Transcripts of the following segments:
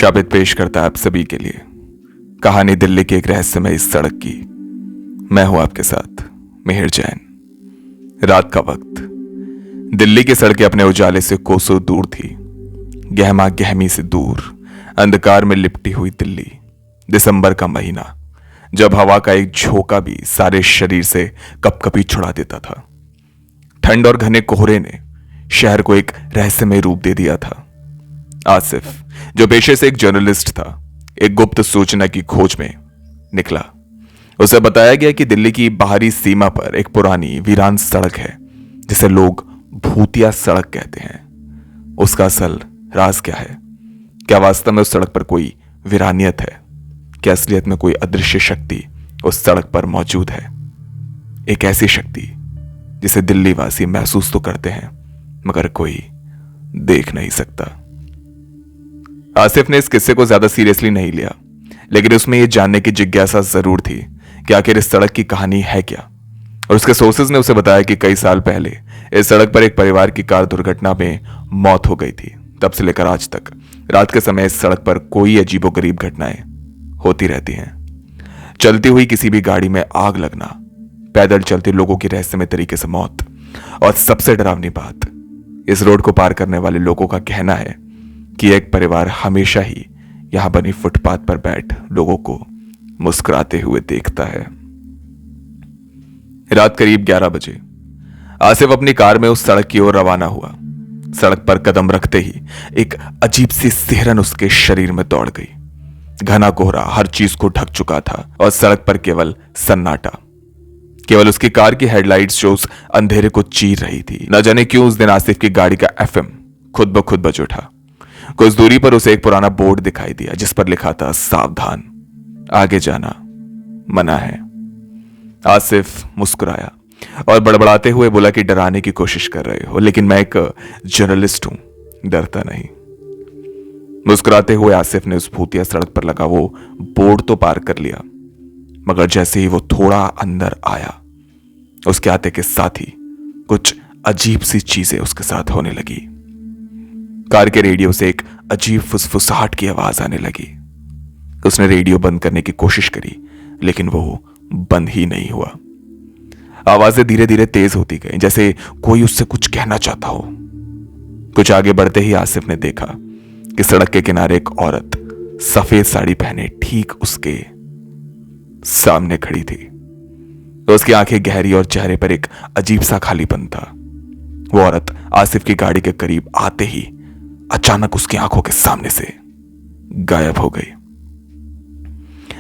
शाबित पेश करता है आप सभी के लिए कहानी दिल्ली की एक रहस्यमय इस सड़क की। मैं हूं आपके साथ मिहिर जैन। रात का वक्त दिल्ली की सड़कें अपने उजाले से कोसों दूर थी। गहमा गहमी से दूर अंधकार में लिपटी हुई दिल्ली। दिसंबर का महीना, जब हवा का एक झोंका भी सारे शरीर से कपकपी छुड़ा देता था। ठंड और घने कोहरे ने शहर को एक रहस्यमय रूप दे दिया था। आसिफ, जो पेशे से एक जर्नलिस्ट था, एक गुप्त सूचना की खोज में निकला। उसे बताया गया कि दिल्ली की बाहरी सीमा पर एक पुरानी वीरान सड़क है जिसे लोग भूतिया सड़क कहते हैं। उसका असल राज क्या है? क्या वास्तव में उस सड़क पर कोई वीरानियत है? क्या असलियत में कोई अदृश्य शक्ति उस सड़क पर मौजूद है? एक ऐसी शक्ति जिसे दिल्ली वासी महसूस तो करते हैं मगर कोई देख नहीं सकता। आसिफ ने इस किस्से को ज्यादा सीरियसली नहीं लिया, लेकिन उसमें यह जानने की जिज्ञासा जरूर थी कि आखिर इस सड़क की कहानी है क्या। और उसके सोर्सेज ने उसे बताया कि कई साल पहले इस सड़क पर एक परिवार की कार दुर्घटना में मौत हो गई थी। तब से लेकर आज तक रात के समय इस सड़क पर कोई अजीबोगरीब घटनाएं होती रहती हैं। चलती हुई किसी भी गाड़ी में आग लगना, पैदल चलते लोगों की रहस्यमय तरीके से मौत, और सबसे डरावनी बात, इस रोड को पार करने वाले लोगों का कहना है कि एक परिवार हमेशा ही यहां बनी फुटपाथ पर बैठ लोगों को मुस्कुराते हुए देखता है। रात करीब 11 बजे आसिफ अपनी कार में उस सड़क की ओर रवाना हुआ। सड़क पर कदम रखते ही एक अजीब सी सिहरन उसके शरीर में दौड़ गई। घना कोहरा हर चीज को ढक चुका था और सड़क पर केवल सन्नाटा। केवल उसकी कार की हेडलाइट्स जो उस अंधेरे को चीर रही थी। न जाने क्यों उस दिन आसिफ की गाड़ी का एफएम खुद ब खुद बज उठा। कुछ दूरी पर उसे एक पुराना बोर्ड दिखाई दिया जिस पर लिखा था, सावधान, आगे जाना मना है। आसिफ मुस्कुराया और बड़बड़ाते हुए बोला कि डराने की कोशिश कर रहे हो, लेकिन मैं एक जर्नलिस्ट हूं, डरता नहीं। मुस्कुराते हुए आसिफ ने उस भूतिया सड़क पर लगा वो बोर्ड तो पार कर लिया, मगर जैसे ही वो थोड़ा अंदर आया, उसके आते के साथ ही कुछ अजीब सी चीजें उसके साथ होने लगी। कार के रेडियो से एक अजीब फुसफुसाहट की आवाज आने लगी। उसने रेडियो बंद करने की कोशिश करी, लेकिन वो बंद ही नहीं हुआ। आवाजें धीरे धीरे तेज होती गई, जैसे कोई उससे कुछ कहना चाहता हो। कुछ आगे बढ़ते ही आसिफ ने देखा कि सड़क के किनारे एक औरत सफेद साड़ी पहने ठीक उसके सामने खड़ी थी। तो उसकी आंखें गहरी और चेहरे पर एक अजीब सा खालीपन था। वो औरत आसिफ की गाड़ी के करीब आते ही अचानक उसकी आंखों के सामने से गायब हो गई।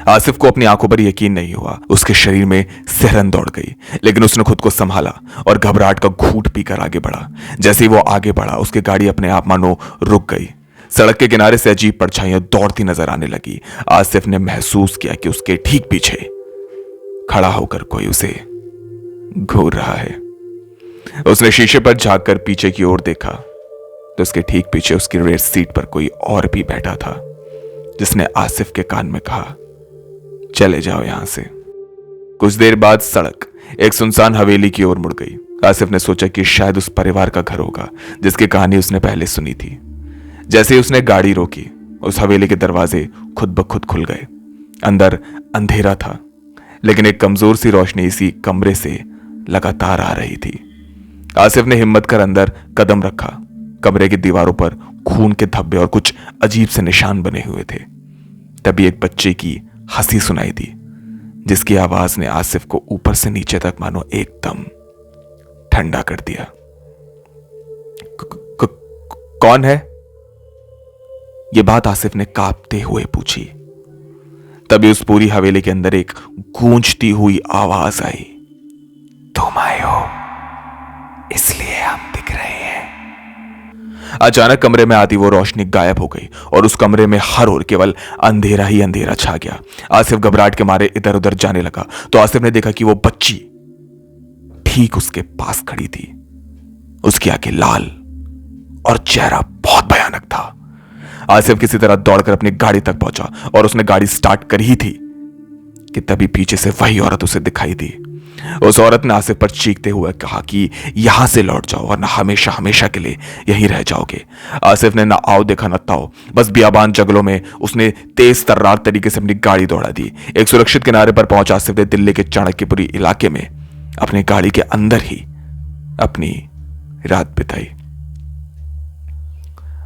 आसिफ को अपनी आंखों पर यकीन नहीं हुआ। उसके शरीर में सिहरन दौड़ गई, लेकिन उसने खुद को संभाला और घबराहट का घूंट पीकर आगे बढ़ा। जैसे ही वो आगे बढ़ा, उसकी गाड़ी अपने आप मानो रुक गई। सड़क के किनारे से अजीब परछाइयां दौड़ती नजर आने लगी। आसिफ ने महसूस किया कि उसके ठीक पीछे खड़ा होकर कोई उसे घूर रहा है। उसने शीशे पर झांक कर पीछे की ओर देखा तो उसके ठीक पीछे उसकी रेयर सीट पर कोई और भी बैठा था, जिसने आसिफ के कान में कहा, चले जाओ यहां से। कुछ देर बाद सड़क एक सुनसान हवेली की ओर मुड़ गई। आसिफ ने सोचा कि शायद उस परिवार का घर होगा जिसकी कहानी उसने पहले सुनी थी। जैसे ही उसने गाड़ी रोकी, उस हवेली के दरवाजे खुद ब खुद खुल गए। अंदर अंधेरा था, लेकिन एक कमजोर सी रोशनी इसी कमरे से लगातार आ रही थी। आसिफ ने हिम्मत कर अंदर कदम रखा। कमरे की दीवारों पर खून के धब्बे और कुछ अजीब से निशान बने हुए थे। तभी एक बच्चे की हंसी सुनाई दी, जिसकी आवाज ने आसिफ को ऊपर से नीचे तक मानो एकदम ठंडा कर दिया। कौन है? यह बात आसिफ ने कांपते हुए पूछी। तभी उस पूरी हवेली के अंदर एक गूंजती हुई आवाज आई, तुम आए हो, इसलिए हम दिख रहे हैं। अचानक कमरे में आती वो रोशनी गायब हो गई और उस कमरे में हर ओर केवल अंधेरा ही अंधेरा छा गया। आसिफ घबराहट के मारे इधर उधर जाने लगा तो आसिफ ने देखा कि वो बच्ची ठीक उसके पास खड़ी थी। उसकी आंखें लाल और चेहरा बहुत भयानक था। आसिफ किसी तरह दौड़कर अपनी गाड़ी तक पहुंचा और उसने गाड़ी स्टार्ट कर ही थी कि तभी पीछे से वही औरत उसे दिखाई दी। उस औरत ने आसिफ पर चीखते हुए कहा कि यहां से लौट जाओ वरना हमेशा हमेशा के लिए यहीं रह जाओगे। आसिफ ने ना आओ देखा न ताओ, बस बियाबान जंगलों में उसने तेज तर्रार तरीके से अपनी गाड़ी दौड़ा दी। एक सुरक्षित किनारे पर पहुंच आसिफ ने दिल्ली के चाणक्यपुरी इलाके में अपनी गाड़ी के अंदर ही अपनी रात बिताई।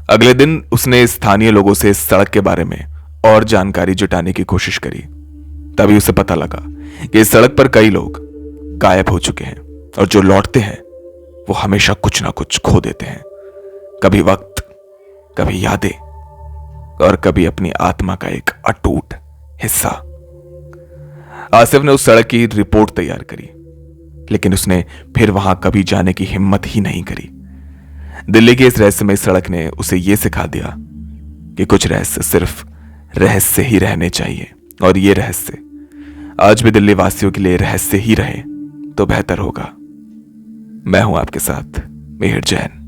अगले दिन उसने स्थानीय लोगों से इस सड़क के बारे में और जानकारी जुटाने की कोशिश करी। तभी उसे पता लगा कि इस सड़क पर कई लोग गायब हो चुके हैं और जो लौटते हैं वो हमेशा कुछ ना कुछ खो देते हैं, कभी वक्त, कभी यादें और कभी अपनी आत्मा का एक अटूट हिस्सा। आसिफ ने उस सड़क की रिपोर्ट तैयार करी, लेकिन उसने फिर वहां कभी जाने की हिम्मत ही नहीं करी। दिल्ली की इस रहस्यमय सड़क ने उसे यह सिखा दिया कि कुछ रहस्य सिर्फ रहस्य ही रहने चाहिए, और ये रहस्य आज भी दिल्ली वासियों के लिए रहस्य ही रहे तो बेहतर होगा। मैं हूं आपके साथ मिहिर जैन।